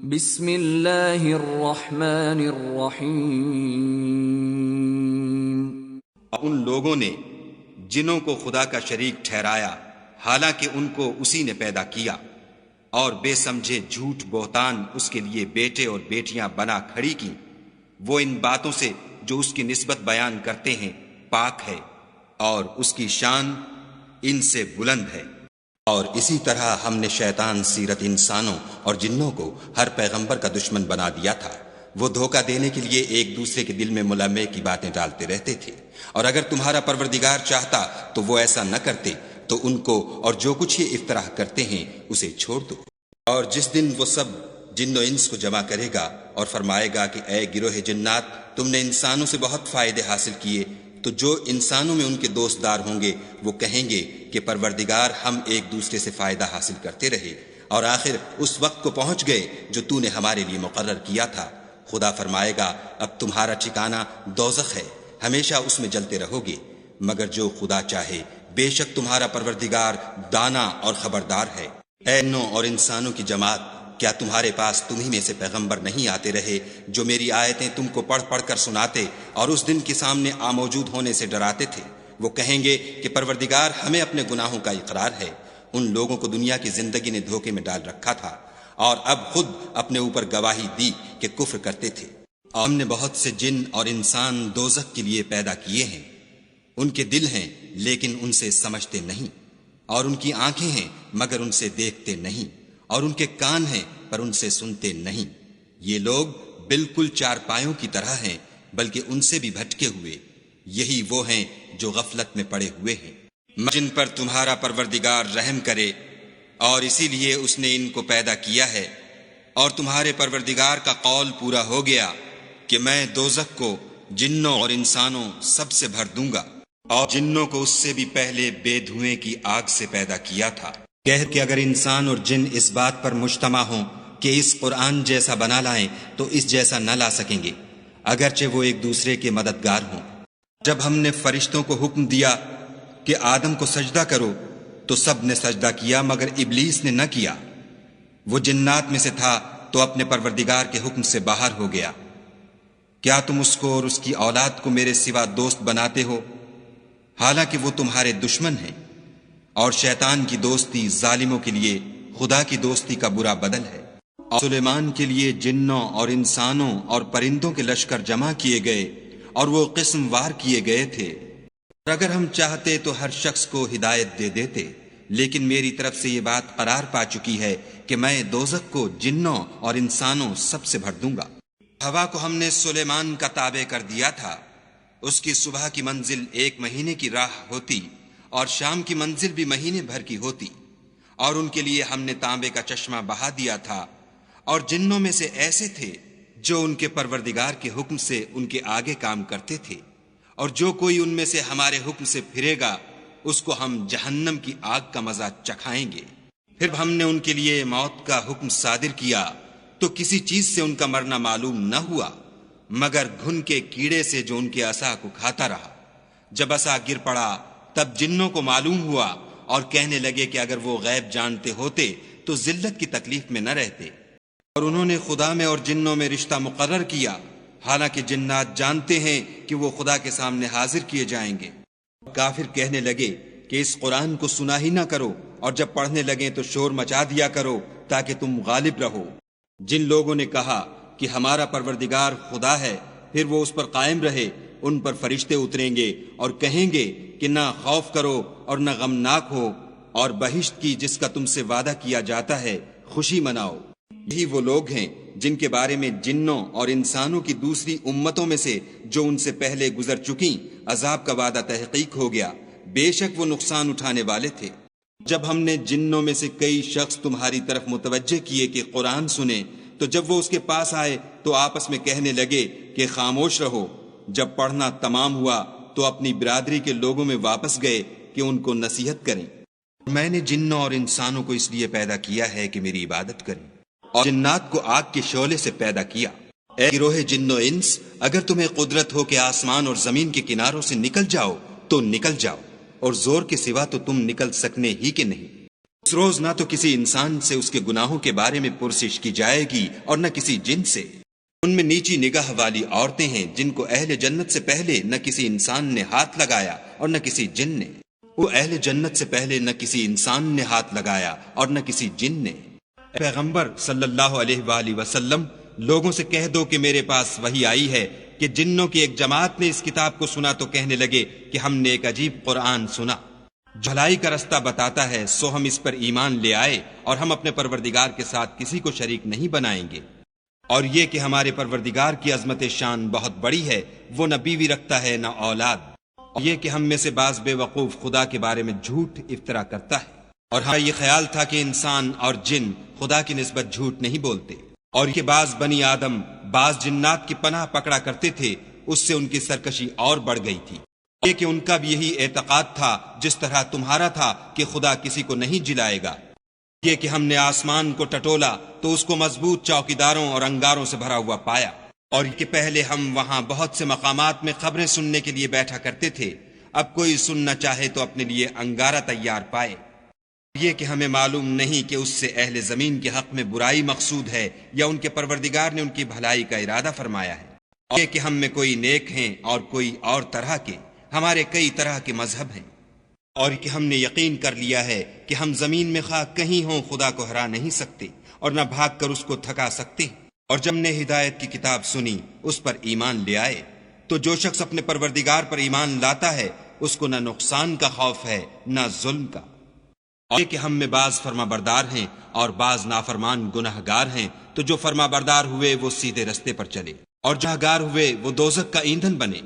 بسم اللہ الرحمن الرحیم۔ ان لوگوں نے جنوں کو خدا کا شریک ٹھہرایا حالانکہ ان کو اسی نے پیدا کیا، اور بے سمجھے جھوٹ بہتان اس کے لیے بیٹے اور بیٹیاں بنا کھڑی کی، وہ ان باتوں سے جو اس کی نسبت بیان کرتے ہیں پاک ہے، اور اس کی شان ان سے بلند ہے۔ اور اسی طرح ہم نے شیطان سیرت انسانوں اور جنوں کو ہر پیغمبر کا دشمن بنا دیا تھا۔ وہ دھوکہ دینے کے لیے ایک دوسرے کے دل میں ملامے کی باتیں ڈالتے رہتے تھے، اور اگر تمہارا پروردگار چاہتا تو وہ ایسا نہ کرتے، تو ان کو اور جو کچھ یہ افطراح کرتے ہیں اسے چھوڑ دو۔ اور جس دن وہ سب جن و انس کو جمع کرے گا اور فرمائے گا کہ اے گروہ جنات، تم نے انسانوں سے بہت فائدے حاصل کیے، تو جو انسانوں میں ان کے دوست دار ہوں گے وہ کہیں گے کہ پروردگار ہم ایک دوسرے سے فائدہ حاصل کرتے رہے، اور آخر اس وقت کو پہنچ گئے جو تو نے ہمارے لیے مقرر کیا تھا۔ خدا فرمائے گا اب تمہارا ٹھکانہ دوزخ ہے، ہمیشہ اس میں جلتے رہو گے، مگر جو خدا چاہے، بے شک تمہارا پروردگار دانا اور خبردار ہے۔ اے جنوں اور انسانوں کی جماعت، کیا تمہارے پاس تمہیں میں سے پیغمبر نہیں آتے رہے جو میری آیتیں تم کو پڑھ پڑھ کر سناتے اور اس دن کے سامنے موجود ہونے سے ڈراتے تھے؟ وہ کہیں گے کہ پروردگار ہمیں اپنے گناہوں کا اقرار ہے، ان لوگوں کو دنیا کی زندگی نے دھوکے میں ڈال رکھا تھا، اور اب خود اپنے اوپر گواہی دی کہ کفر کرتے تھے۔ اور ہم نے بہت سے جن اور انسان دوزخ کے لیے پیدا کیے ہیں، ان کے دل ہیں لیکن ان سے سمجھتے نہیں، اور ان کی آنکھیں ہیں مگر ان سے دیکھتے نہیں، اور ان کے کان ہیں پر ان سے سنتے نہیں۔ یہ لوگ بالکل چارپایوں کی طرح ہیں، بلکہ ان سے بھی بھٹکے ہوئے۔ یہی وہ ہیں جو غفلت میں پڑے ہوئے ہیں، جن پر تمہارا پروردگار رحم کرے، اور اسی لیے اس نے ان کو پیدا کیا ہے۔ اور تمہارے پروردگار کا قول پورا ہو گیا کہ میں دوزخ کو جنوں اور انسانوں سب سے بھر دوں گا، اور جنوں کو اس سے بھی پہلے بے دھوئیں کی آگ سے پیدا کیا تھا۔ کہہ کہ اگر انسان اور جن اس بات پر مجتمع ہوں کہ اس قرآن جیسا بنا لائیں تو اس جیسا نہ لا سکیں گے، اگرچہ وہ ایک دوسرے کے مددگار ہوں۔ جب ہم نے فرشتوں کو حکم دیا کہ آدم کو سجدہ کرو تو سب نے سجدہ کیا مگر ابلیس نے نہ کیا، وہ جنات میں سے تھا تو اپنے پروردگار کے حکم سے باہر ہو گیا۔ کیا تم اس کو اور اس کی اولاد کو میرے سوا دوست بناتے ہو، حالانکہ وہ تمہارے دشمن ہیں؟ اور شیطان کی دوستی ظالموں کے لیے خدا کی دوستی کا برا بدل ہے۔ اور سلیمان کے لیے جنوں اور انسانوں اور پرندوں کے لشکر جمع کیے گئے، اور وہ قسم وار کیے گئے تھے، اور اگر ہم چاہتے تو ہر شخص کو ہدایت دے دیتے، لیکن میری طرف سے یہ بات قرار پا چکی ہے کہ میں دوزخ کو جنوں اور انسانوں سب سے بھر دوں گا۔ ہوا کو ہم نے سلیمان کا تابع کر دیا تھا، اس کی صبح کی منزل 1 مہینے کی راہ ہوتی اور شام کی منزل بھی مہینے بھر کی ہوتی، اور ان کے لیے ہم نے تانبے کا چشمہ بہا دیا تھا، اور جنوں میں سے ایسے تھے جو ان کے پروردگار کے حکم سے ان کے آگے کام کرتے تھے، اور جو کوئی ان میں سے ہمارے حکم سے پھرے گا اس کو ہم جہنم کی آگ کا مزہ چکھائیں گے۔ پھر ہم نے ان کے لیے موت کا حکم صادر کیا تو کسی چیز سے ان کا مرنا معلوم نہ ہوا مگر گھن کے کیڑے سے جو ان کے عصا کو کھاتا رہا۔ جب عصا گر پڑا تب جنوں کو معلوم ہوا اور کہنے لگے کہ اگر وہ غیب جانتے ہوتے تو ذلت کی تکلیف میں نہ رہتے، اور انہوں نے خدا میں اور جنوں میں رشتہ مقرر کیا، حالانکہ جنات جانتے ہیں کہ وہ خدا کے سامنے حاضر کیے جائیں گے۔ کافر کہنے لگے کہ اس قرآن کو سنا ہی نہ کرو، اور جب پڑھنے لگیں تو شور مچا دیا کرو تاکہ تم غالب رہو۔ جن لوگوں نے کہا کہ ہمارا پروردگار خدا ہے، پھر وہ اس پر قائم رہے، ان پر فرشتے اتریں گے اور کہیں گے کہ نہ خوف کرو اور نہ غمناک ہو، اور بہشت کی جس کا تم سے وعدہ کیا جاتا ہے خوشی مناؤ۔ یہی وہ لوگ ہیں جن کے بارے میں جنوں اور انسانوں کی دوسری امتوں میں سے جو ان سے پہلے گزر چکیں عذاب کا وعدہ تحقیق ہو گیا، بے شک وہ نقصان اٹھانے والے تھے۔ جب ہم نے جنوں میں سے کئی شخص تمہاری طرف متوجہ کیے کہ قرآن سنیں تو جب وہ اس کے پاس آئے تو آپس میں کہنے لگے کہ خاموش رہو۔ جب پڑھنا تمام ہوا تو اپنی برادری کے لوگوں میں واپس گئے کہ ان کو نصیحت کریں۔ میں نے جنوں اور انسانوں کو اس لیے پیدا کیا ہے کہ میری عبادت کریں، اور جنات کو آگ کے شعلے سے پیدا کیا۔ اے گروہ جن و انس، اگر تمہیں قدرت ہو کہ آسمان اور زمین کے کناروں سے نکل جاؤ تو نکل جاؤ، اور زور کے سوا تو تم نکل سکنے ہی کے نہیں۔ اس روز نہ تو کسی انسان سے اس کے گناہوں کے بارے میں پرسش کی جائے گی اور نہ کسی جن سے۔ ان میں نیچی نگاہ والی عورتیں ہیں جن کو اہل جنت سے پہلے نہ کسی انسان نے ہاتھ لگایا اور نہ کسی جن نے۔ وہ اہل جنت سے پہلے نہ کسی انسان نے ہاتھ لگایا اور نہ کسی جن نے۔ اے پیغمبر صلی اللہ علیہ وآلہ وسلم، لوگوں سے کہہ دو کہ میرے پاس وحی آئی ہے کہ جنوں کی ایک جماعت نے اس کتاب کو سنا تو کہنے لگے کہ ہم نے ایک عجیب قرآن سنا، بھلائی کا رستہ بتاتا ہے، سو ہم اس پر ایمان لے آئے اور ہم اپنے پروردگار کے ساتھ کسی کو شریک نہیں بنائیں گے۔ اور یہ کہ ہمارے پروردگار کی عظمت شان بہت بڑی ہے، وہ نہ بیوی رکھتا ہے نہ اولاد۔ اور یہ کہ ہم میں سے بعض بے وقوف خدا کے بارے میں جھوٹ افطرا کرتا ہے، اور ہمیں یہ خیال تھا کہ انسان اور جن خدا کی نسبت جھوٹ نہیں بولتے، اور کہ بعض بنی آدم بعض جنات کی پناہ پکڑا کرتے تھے، اس سے ان کی سرکشی اور بڑھ گئی تھی۔ یہ کہ ان کا بھی یہی اعتقاد تھا جس طرح تمہارا تھا کہ خدا کسی کو نہیں جلائے گا۔ یہ کہ ہم نے آسمان کو ٹٹولا تو اس کو مضبوط چوکیداروں اور انگاروں سے بھرا ہوا پایا، اور کہ پہلے ہم وہاں بہت سے مقامات میں خبریں سننے کے لیے بیٹھا کرتے تھے، اب کوئی سننا چاہے تو اپنے لیے انگارہ تیار پائے۔ یہ کہ ہمیں معلوم نہیں کہ اس سے اہل زمین کے حق میں برائی مقصود ہے یا ان کے پروردگار نے ان کی بھلائی کا ارادہ فرمایا ہے۔ اور یہ کہ ہم میں کوئی نیک ہیں اور کوئی اور طرح کے، ہمارے کئی طرح کے مذہب ہیں، اور کہ ہم نے یقین کر لیا ہے کہ ہم زمین میں خواہ کہیں ہوں خدا کو ہرا نہیں سکتے اور نہ بھاگ کر اس کو تھکا سکتے۔ اور جب نے ہدایت کی کتاب سنی اس پر ایمان لے آئے، تو جو شخص اپنے پروردگار پر ایمان لاتا ہے اس کو نہ نقصان کا خوف ہے نہ ظلم کا۔ اور یہ کہ ہم میں بعض فرما بردار ہیں اور بعض نافرمان گناہگار ہیں، تو جو فرما بردار ہوئے وہ سیدھے رستے پر چلے، اور جہگار ہوئے وہ دوزخ کا ایندھن بنے۔